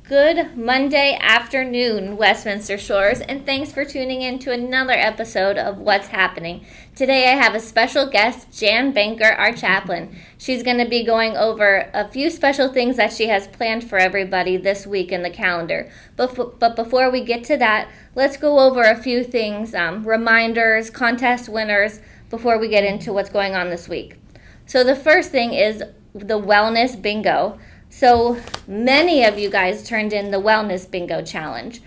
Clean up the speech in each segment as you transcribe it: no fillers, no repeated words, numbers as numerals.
Good Monday afternoon, Westminster Shores, and thanks for tuning in to another episode of What's Happening. Today I have a special guest, Jan Banker, our chaplain. She's going to be going over a few special things that she has planned for everybody this week in the calendar. But before we get to that, let's go over a few things, reminders, contest winners, before we get into what's going on this week. So the first thing is the Wellness Bingo. So many of you guys turned in the Wellness Bingo Challenge.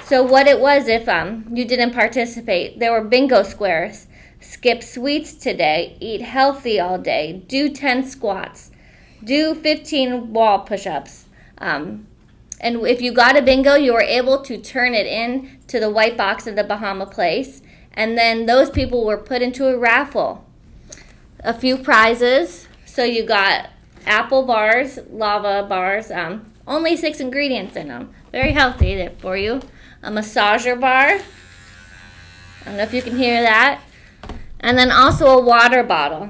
So what it was, if you didn't participate, there were bingo squares. Skip sweets today, eat healthy all day, do 10 squats, do 15 wall push-ups. And if you got a bingo, you were able to turn it in to the white box at the Bahama Place. And then those people were put into a raffle. A few prizes. So you got apple bars, lava bars, only 6 ingredients in them. Very healthy there for you. A massager bar. I don't know if you can hear that. And then also a water bottle.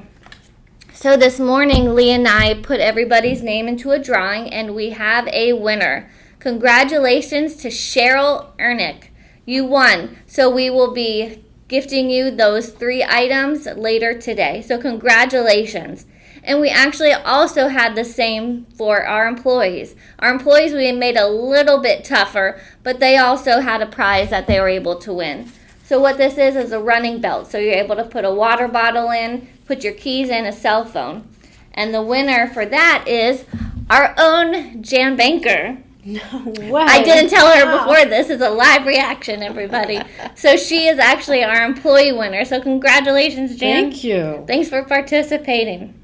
So this morning, Lee and I put everybody's name into a drawing, and we have a winner. Congratulations to Cheryl Ernick. You won. So we will be gifting you those 3 items later today. So congratulations. And we actually also had the same for our employees. Our employees we made a little bit tougher, but they also had a prize that they were able to win. So what this is a running belt. So you're able to put a water bottle in, put your keys in, a cell phone. And the winner for that is our own Jan Banker. No way. I didn't tell her before. This is a live reaction, everybody. So she is actually our employee winner. So congratulations, Jan. Thank you. Thanks for participating.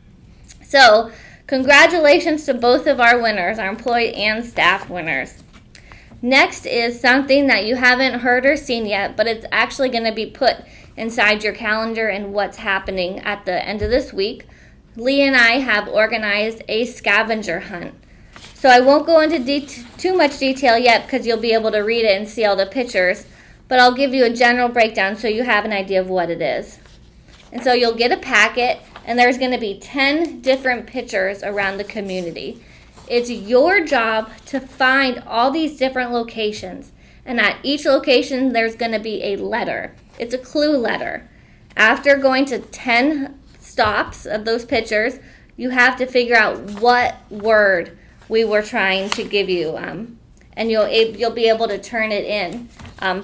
So, congratulations to both of our winners, our employee and staff winners. Next is something that you haven't heard or seen yet, but it's actually going to be put inside your calendar and what's happening at the end of this week. Lee and I have organized a scavenger hunt. So I won't go into too much detail yet because you'll be able to read it and see all the pictures, but I'll give you a general breakdown so you have an idea of what it is. And so you'll get a packet, and there's going to be 10 different pictures around the community. It's your job to find all these different locations, and at each location there's going to be a letter. It's a clue letter. After going to 10 stops of those pictures, you have to figure out what word we were trying to give you, and you'll be able to turn it in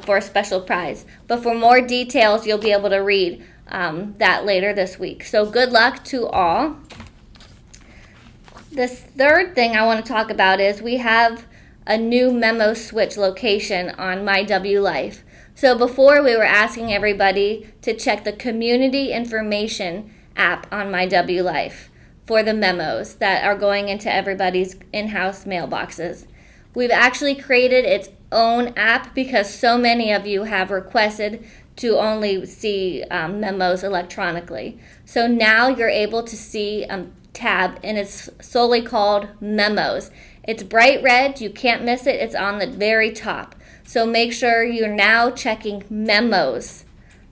for a special prize. But for more details, you'll be able to read that later this week. So good luck to all. This third thing I want to talk about is we have a new memo switch location on MyWLife. So before we were asking everybody to check the community information app on MyWLife for the memos that are going into everybody's in-house mailboxes. We've actually created its own app because so many of you have requested to only see memos electronically. So now you're able to see a tab, and it's solely called Memos. It's bright red. You can't miss it. It's on the very top. So make sure you're now checking Memos,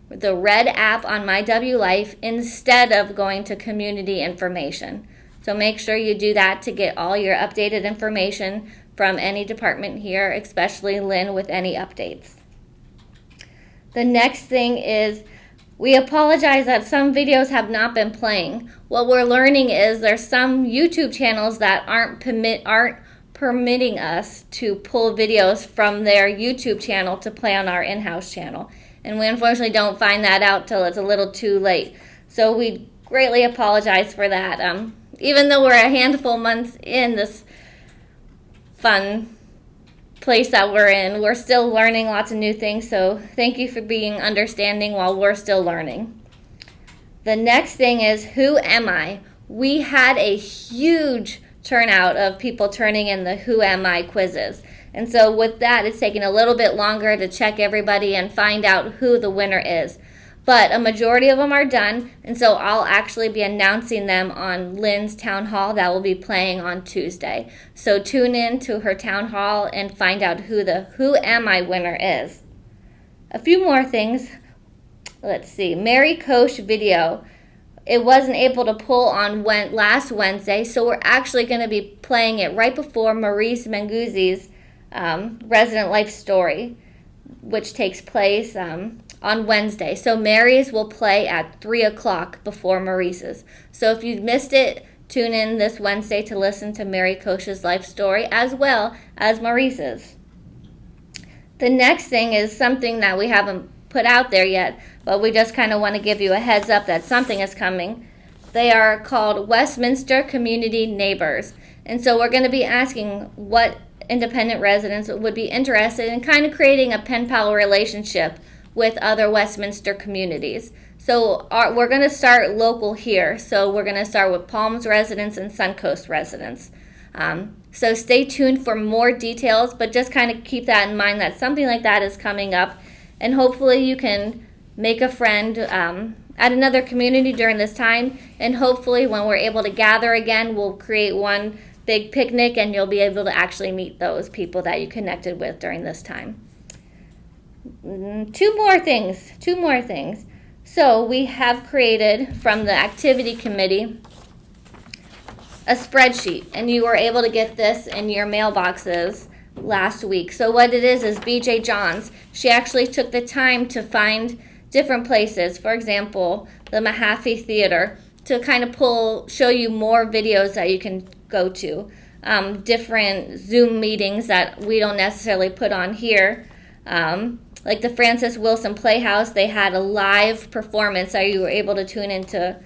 the red app on MyWLife, instead of going to community information. So make sure you do that to get all your updated information from any department here, especially Lynn, with any updates. The next thing is we apologize that some videos have not been playing. What we're learning is there's some YouTube channels that aren't permitting us to pull videos from their YouTube channel to play on our in-house channel. And we unfortunately don't find that out till it's a little too late. So we greatly apologize for that. Even though we're a handful months in this fun place that we're in, we're still learning lots of new things, so thank you for being understanding while we're still learning. The next thing is, who am I? We had a huge turnout of people turning in the Who Am I quizzes, and so with that, it's taking a little bit longer to check everybody and find out who the winner is. But a majority of them are done, and so I'll actually be announcing them on Lynn's town hall that will be playing on Tuesday. So tune in to her town hall and find out who the Who Am I winner is. A few more things. Let's see. Mary Koch video. It wasn't able to pull on last Wednesday, so we're actually going to be playing it right before Maurice Menguzzi's Resident Life Story, which takes place on Wednesday. So Mary's will play at 3 o'clock before Maurice's. So if you missed it, tune in this Wednesday to listen to Mary Kosh's life story as well as Maurice's. The next thing is something that we haven't put out there yet, but we just kind of want to give you a heads up that something is coming. They are called Westminster Community Neighbors. And so we're going to be asking what independent residents would be interested in kind of creating a pen pal relationship with other Westminster communities. So we're going to start local here. So we're going to start with Palms residents and Suncoast residents. So stay tuned for more details, but just kind of keep that in mind that something like that is coming up. And hopefully you can make a friend at another community during this time. And hopefully when we're able to gather again, we'll create one big picnic and you'll be able to actually meet those people that you connected with during this time. Two more things. So we have created from the activity committee a spreadsheet, and you were able to get this in your mailboxes last week. So what it is BJ Johns. She actually took the time to find different places, for example, the Mahaffey Theater, to kind of show you more videos that you can go to, different Zoom meetings that we don't necessarily put on here. Like the Francis Wilson Playhouse, they had a live performance that you were able to tune into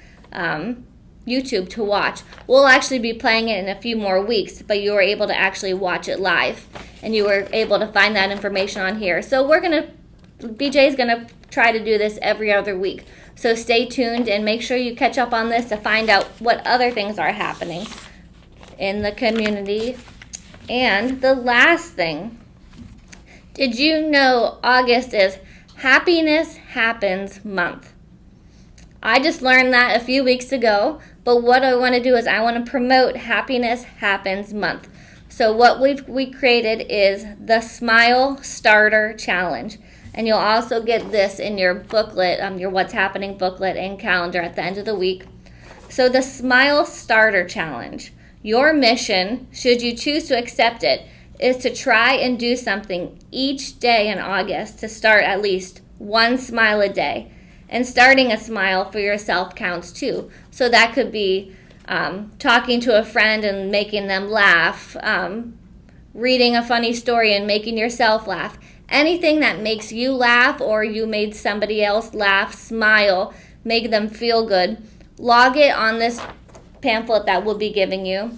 YouTube to watch. We'll actually be playing it in a few more weeks, but you were able to actually watch it live, and you were able to find that information on here. So BJ's gonna try to do this every other week. So stay tuned and make sure you catch up on this to find out what other things are happening in the community. And the last thing, did you know August is Happiness Happens Month? I just learned that a few weeks ago, but what I want to do is I want to promote Happiness Happens Month. So what we created is the Smile Starter Challenge. And you'll also get this in your booklet, your What's Happening booklet and calendar at the end of the week. So the Smile Starter Challenge. Your mission, should you choose to accept it, is to try and do something each day in August to start at least one smile a day. And starting a smile for yourself counts too. So that could be talking to a friend and making them laugh, reading a funny story and making yourself laugh. Anything that makes you laugh or you made somebody else laugh, smile, make them feel good. Log it on this pamphlet that we'll be giving you.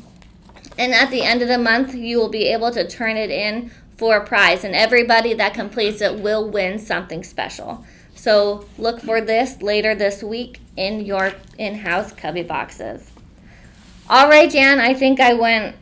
And at the end of the month, you will be able to turn it in for a prize. And everybody that completes it will win something special. So look for this later this week in your in-house cubby boxes. All right, Jan, I think I went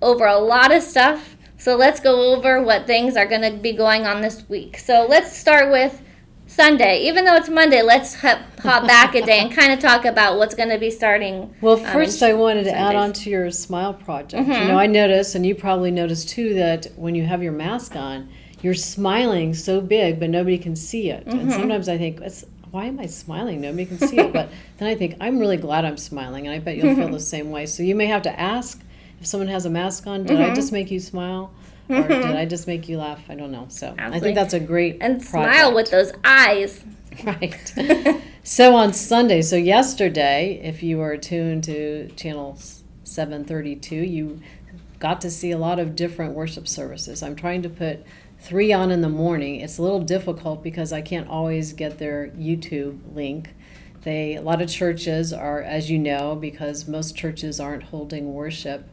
over a lot of stuff. So let's go over what things are going to be going on this week. So let's start with Sunday. Even though it's Monday, let's hop back a day and kind of talk about what's going to be starting. Well, first I wanted to add on to your Smile project. Mm-hmm. You know, I noticed, and you probably noticed too, that when you have your mask on, you're smiling so big, but nobody can see it. Mm-hmm. And sometimes I think, why am I smiling? Nobody can see it. But then I think, I'm really glad I'm smiling, and I bet you'll feel the same way. So you may have to ask, if someone has a mask on, did I just make you smile? Or did I just make you laugh? I don't know. So Absolutely. I think that's a great And project. smile with those eyes. Right. So on Sunday, so yesterday, if you were tuned to channel 732, you got to see a lot of different worship services. I'm trying to put 3 on in the morning. It's a little difficult because I can't always get their YouTube link. A lot of churches are, as you know, because most churches aren't holding worship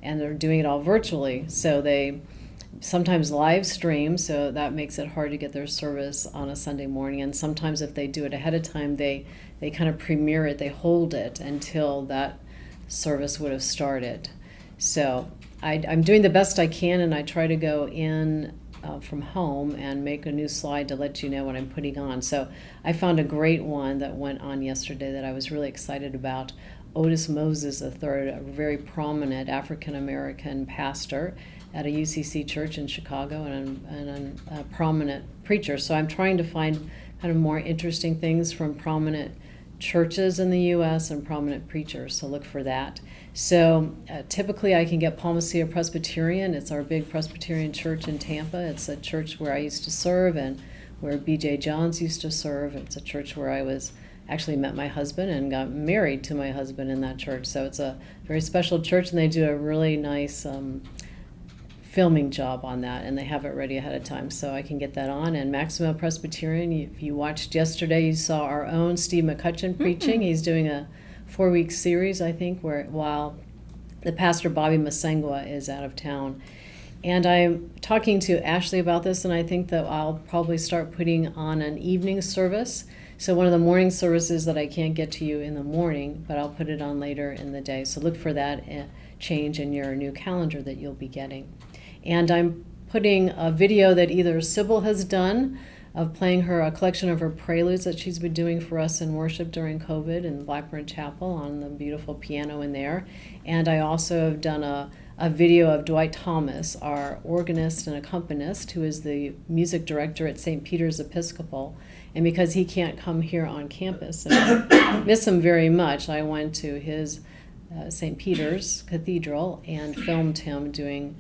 and they're doing it all virtually. So they sometimes live stream, so that makes it hard to get their service on a Sunday morning. And sometimes if they do it ahead of time, they kind of premiere it, they hold it until that service would have started. So I'm doing the best I can, and I try to go in from home and make a new slide to let you know what I'm putting on. So I found a great one that went on yesterday that I was really excited about. Otis Moses III, a very prominent African-American pastor at a UCC church in Chicago, and a prominent preacher. So I'm trying to find kind of more interesting things from prominent churches in the U.S. and prominent preachers, so look for that. So typically I can get Palmacia Presbyterian. It's our big Presbyterian church in Tampa. It's a church where I used to serve and where B.J. Johns used to serve. It's a church where I actually met my husband and got married to my husband in that church. So it's a very special church, and they do a really nice filming job on that, and they have it ready ahead of time, so I can get that on. And Maximo Presbyterian, if you watched yesterday, you saw our own Steve McCutcheon preaching. He's doing a 4-week series, I think, while the pastor Bobby Masengwa is out of town. And I'm talking to Ashley about this, and I think that I'll probably start putting on an evening service. So one of the morning services that I can't get to you in the morning, but I'll put it on later in the day. So look for that change in your new calendar that you'll be getting. And I'm putting a video that either Sybil has done of playing a collection of her preludes that she's been doing for us in worship during COVID in Blackburn Chapel on the beautiful piano in there. And I also have done a video of Dwight Thomas, our organist and accompanist, who is the music director at St. Peter's Episcopal. And because he can't come here on campus, and I miss him very much, I went to his St. Peter's Cathedral and filmed him doing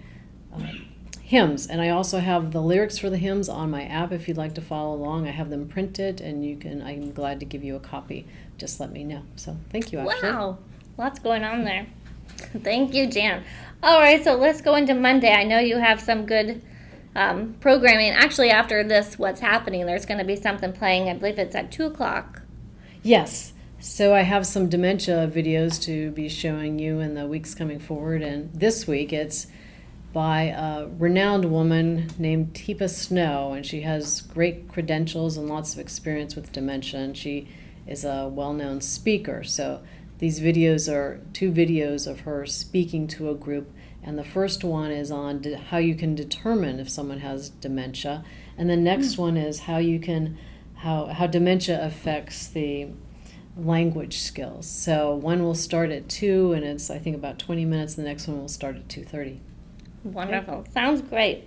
hymns. And I also have the lyrics for the hymns on my app if you'd like to follow along. I have them printed, and I'm glad to give you a copy. Just let me know. So thank you, Ashley. Wow, lots going on there. Thank you, Jan. All right, so let's go into Monday. I know you have some good programming. Actually, after this, What's Happening, there's going to be something playing. I believe it's at 2 o'clock. Yes. So I have some dementia videos to be showing you in the weeks coming forward. And this week, it's by a renowned woman named Teepa Snow, and she has great credentials and lots of experience with dementia, and she is a well-known speaker. So these videos are 2 videos of her speaking to a group, and the first one is on how you can determine if someone has dementia, and the next one is how dementia affects the language skills. So one will start at 2, and it's I think about 20 minutes. The next one will start at 2:30. Wonderful. Sounds great.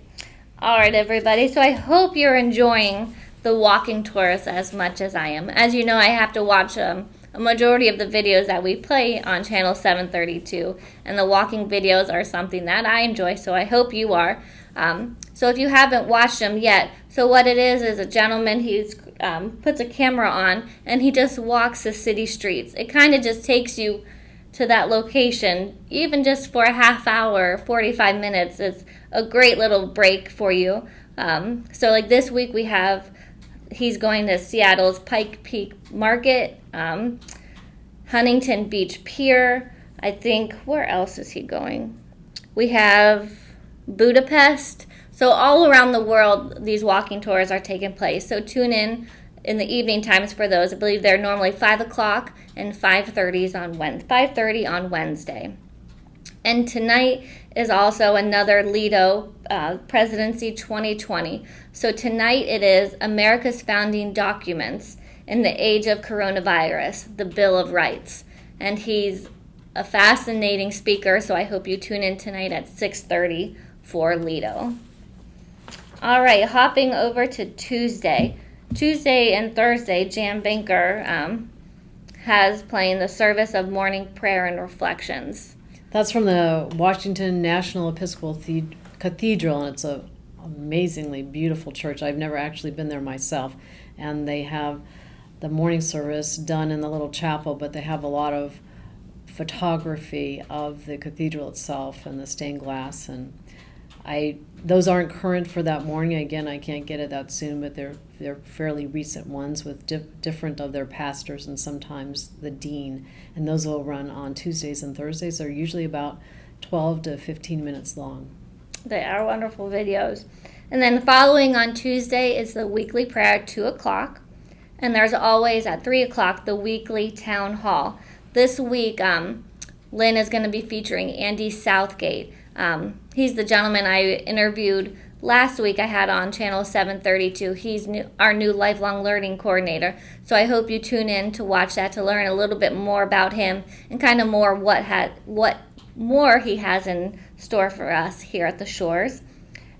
All right, everybody. So I hope you're enjoying the walking tours as much as I am. As you know, I have to watch a majority of the videos that we play on channel 732, and the walking videos are something that I enjoy, so I hope you are. So if you haven't watched them yet, so what it is a gentleman, he's puts a camera on, and he just walks the city streets. It kind of just takes you to that location, even just for a half hour, 45 minutes. It's a great little break for you. So like this week he's going to Seattle's Pike Peak Market, Huntington Beach Pier. I think, where else is he going? We have Budapest. So all around the world, these walking tours are taking place. So tune in the evening times for those. I believe they're normally 5 o'clock and 5:30 on Wednesday. And tonight is also another Lido Presidency 2020. So tonight it is America's Founding Documents in the Age of Coronavirus, the Bill of Rights. And he's a fascinating speaker, so I hope you tune in tonight at 6:30 for Lido. All right, hopping over to Tuesday. Tuesday and Thursday, Jan Banker has playing the service of morning prayer and reflections. That's from the Washington National Episcopal Cathedral, and it's an amazingly beautiful church. I've never actually been there myself, and they have the morning service done in the little chapel, but they have a lot of photography of the cathedral itself and the stained glass, and those aren't current for that morning. Again, I can't get it that soon, but they're fairly recent ones with different of their pastors and sometimes the dean. And those will run on Tuesdays and Thursdays. They're usually about 12 to 15 minutes long. They are wonderful videos. And then following on Tuesday is the weekly prayer at 2 o'clock. And there's always at 3 o'clock the weekly town hall. This week, Lynn is going to be featuring Andy Southgate. He's the gentleman I interviewed last week. I had on channel 732. He's our new lifelong learning coordinator. So I hope you tune in to watch that to learn a little bit more about him and kind of more what more he has in store for us here at the Shores.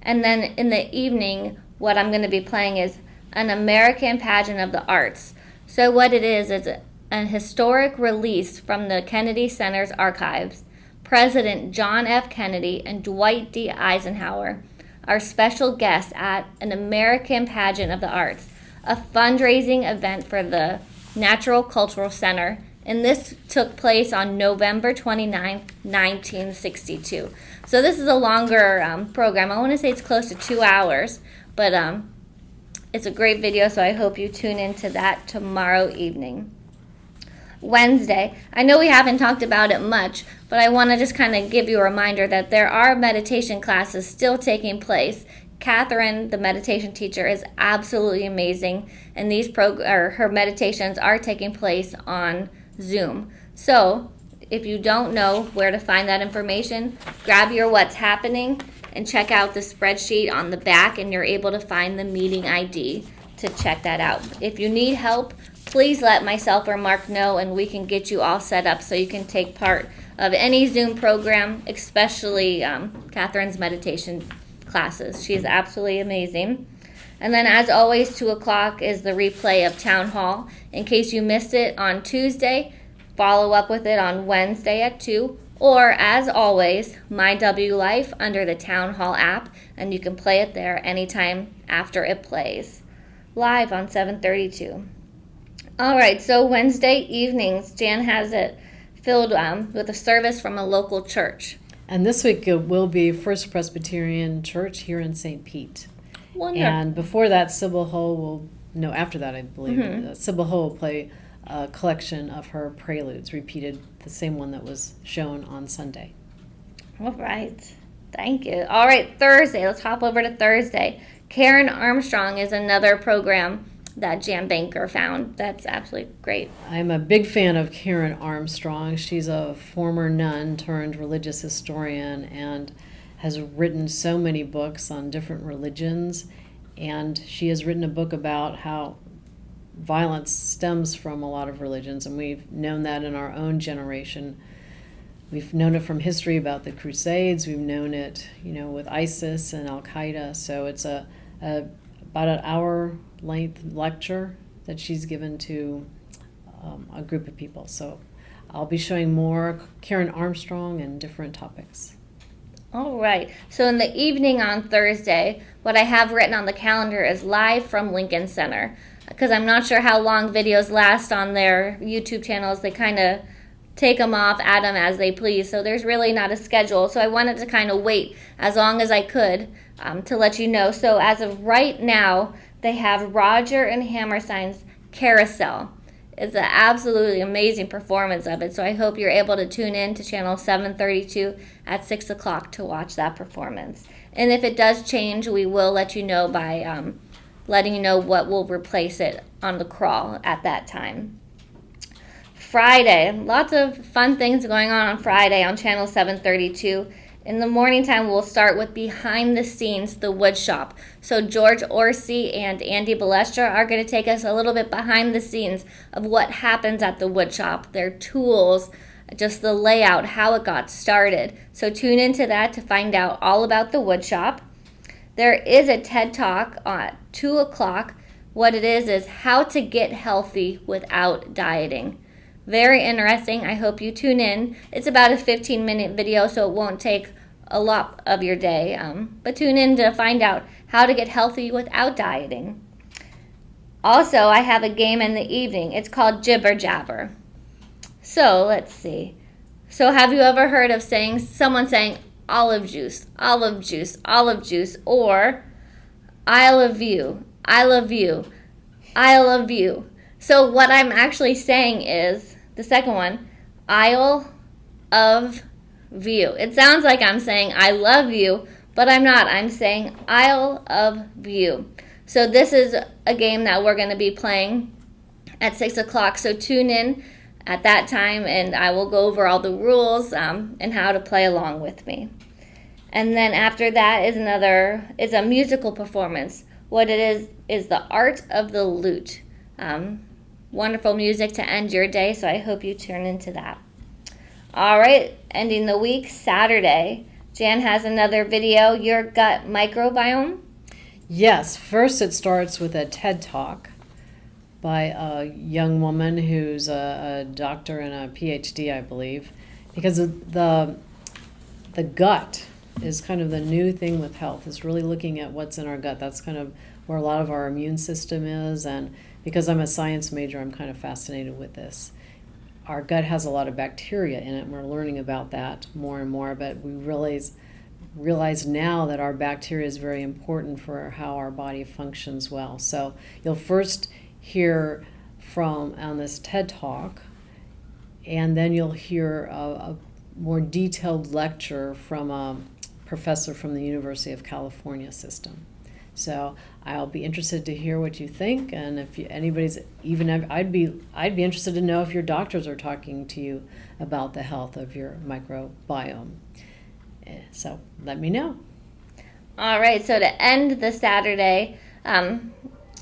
And then in the evening, what I'm going to be playing is an American pageant of the arts. So what it is an historic release from the Kennedy Center's archives. President John F. Kennedy and Dwight D. Eisenhower are special guests at an American Pageant of the Arts, a fundraising event for the Natural Cultural Center, and this took place on November 29, 1962. So this is a longer program. I want to say it's close to 2 hours, but it's a great video, so I hope you tune into that tomorrow evening. Wednesday, I know we haven't talked about it much, but I want to just kind of give you a reminder that there are meditation classes still taking place. Catherine, the meditation teacher, is absolutely amazing, and her meditations are taking place on Zoom. So if you don't know where to find that information, grab your What's Happening and check out the spreadsheet on the back, and you're able to find the meeting ID to check that out. If you need help, please let myself or Mark know, and we can get you all set up so you can take part of any Zoom program, especially Catherine's meditation classes. She is absolutely amazing. And then, as always, 2 o'clock is the replay of Town Hall. In case you missed it on Tuesday, follow up with it on Wednesday at 2. Or, as always, My W Life under the Town Hall app, and you can play it there anytime after it plays. Live on 732. All right, so Wednesday evenings, Jan has it filled with a service from a local church. And this week it will be First Presbyterian Church here in St. Pete. Wonderful. And before that, Sybil Hull will, no, after that, I believe, Sybil Hull will play a collection of her preludes, repeated the same one that was shown on Sunday. All right. Thank you. All right, Thursday. Let's hop over to Thursday. Karen Armstrong is another program that Jan Banker found. That's absolutely great. I'm a big fan of Karen Armstrong. She's a former nun turned religious historian and has written so many books on different religions. And she has written a book about how violence stems from a lot of religions, and we've known that in our own generation. We've known it from history about the Crusades. We've known it, with ISIS and Al-Qaeda. So it's about an hour-length lecture that she's given to a group of people. So I'll be showing more Karen Armstrong and different topics. All right. So in the evening on Thursday, what I have written on the calendar is Live from Lincoln Center, because I'm not sure how long videos last on their YouTube channels. They kind of take them off, add them as they please. So there's really not a schedule. So I wanted to kind of wait as long as I could to let you know. So as of right now, they have Roger and Hammerstein's Carousel. It's an absolutely amazing performance of it. So I hope you're able to tune in to channel 732 at 6 o'clock to watch that performance. And if it does change, we will let you know by letting you know what will replace it on the crawl at that time. Friday, lots of fun things going on Friday on channel 732. In the morning time, we'll start with Behind the Scenes, the Wood Shop. So George Orsi and Andy Balestra are going to take us a little bit behind the scenes of what happens at the wood shop, their tools, just the layout, how it got started. So tune into that to find out all about the wood shop. There is a TED Talk at 2 o'clock. What it is how to get healthy without dieting. Very interesting. I hope you tune in. It's about a 15-minute video, so it won't take a lot of your day. But tune in to find out how to get healthy without dieting. Also, I have a game in the evening. It's called Jibber Jabber. So, let's see. So, have you ever heard of someone saying olive juice, olive juice, olive juice, or I love you, I love you, I love you? So, what I'm actually saying is, the second one, Isle of View. It sounds like I'm saying I love you, but I'm not. I'm saying Isle of View. So this is a game that we're going to be playing at 6 o'clock. So tune in at that time, and I will go over all the rules and how to play along with me. And then after that is a musical performance. What it is the Art of the Lute. Wonderful music to end your day, so I hope you tune into that. All right, ending the week, Saturday. Jan has another video, Your Gut Microbiome. Yes, first it starts with a TED Talk by a young woman who's a doctor and a PhD, I believe, because of the gut is kind of the new thing with health, is really looking at what's in our gut. That's kind of where a lot of our immune system is, and because I'm a science major, I'm kind of fascinated with this. Our gut has a lot of bacteria in it, and we're learning about that more and more, but we realize now that our bacteria is very important for how our body functions well. So you'll first hear on this TED Talk, and then you'll hear a more detailed lecture from a professor from the University of California system. So I'll be interested to hear what you think, and if anybody's I'd be interested to know if your doctors are talking to you about the health of your microbiome. So let me know. All right, so to end the Saturday,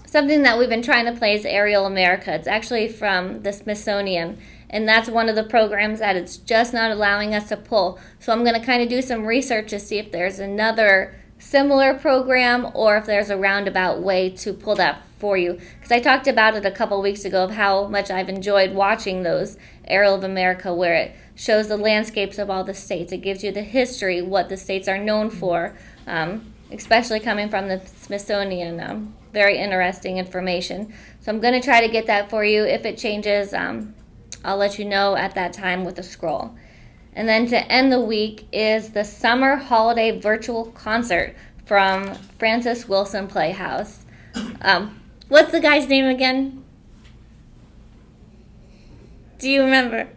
something that we've been trying to play is Aerial America. It's actually from the Smithsonian, and that's one of the programs that it's just not allowing us to pull. So I'm going to kind of do some research to see if there's another similar program or if there's a roundabout way to pull that for you. Because I talked about it a couple weeks ago of how much I've enjoyed watching those Aerial of America, where it shows the landscapes of all the states. It gives you the history, what the states are known for, especially coming from the Smithsonian. Very interesting information. So I'm going to try to get that for you. If it changes, I'll let you know at that time with a scroll. And then to end the week is the Summer Holiday Virtual Concert from Francis Wilson Playhouse. What's the guy's name again? Do you remember?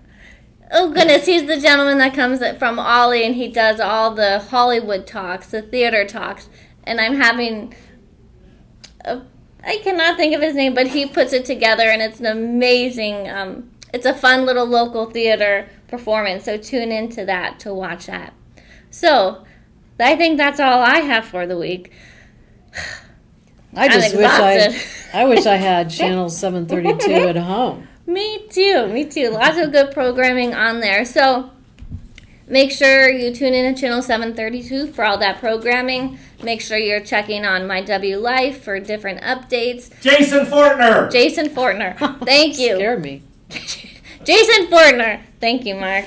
Oh goodness, he's the gentleman that comes from Ollie, and he does all the Hollywood talks, the theater talks. And I'm having, I cannot think of his name, but he puts it together, and it's an amazing, it's a fun little local theater performance, so tune into that to watch that. So, I think that's all I have for the week. I just wish I had channel 732 at home. Me too. Lots of good programming on there. So, make sure you tune in to channel 732 for all that programming. Make sure you're checking on My W Life for different updates. Jason Fortner. Thank you. Scared me. Jason Fortner. Thank you, Mark.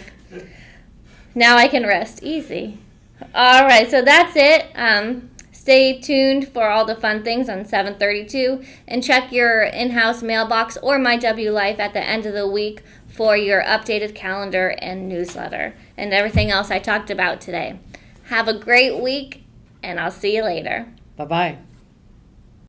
Now I can rest easy. All right, so that's it. Stay tuned for all the fun things on 732, and check your in-house mailbox or My W Life at the end of the week for your updated calendar and newsletter and everything else I talked about today. Have a great week, and I'll see you later. Bye-bye.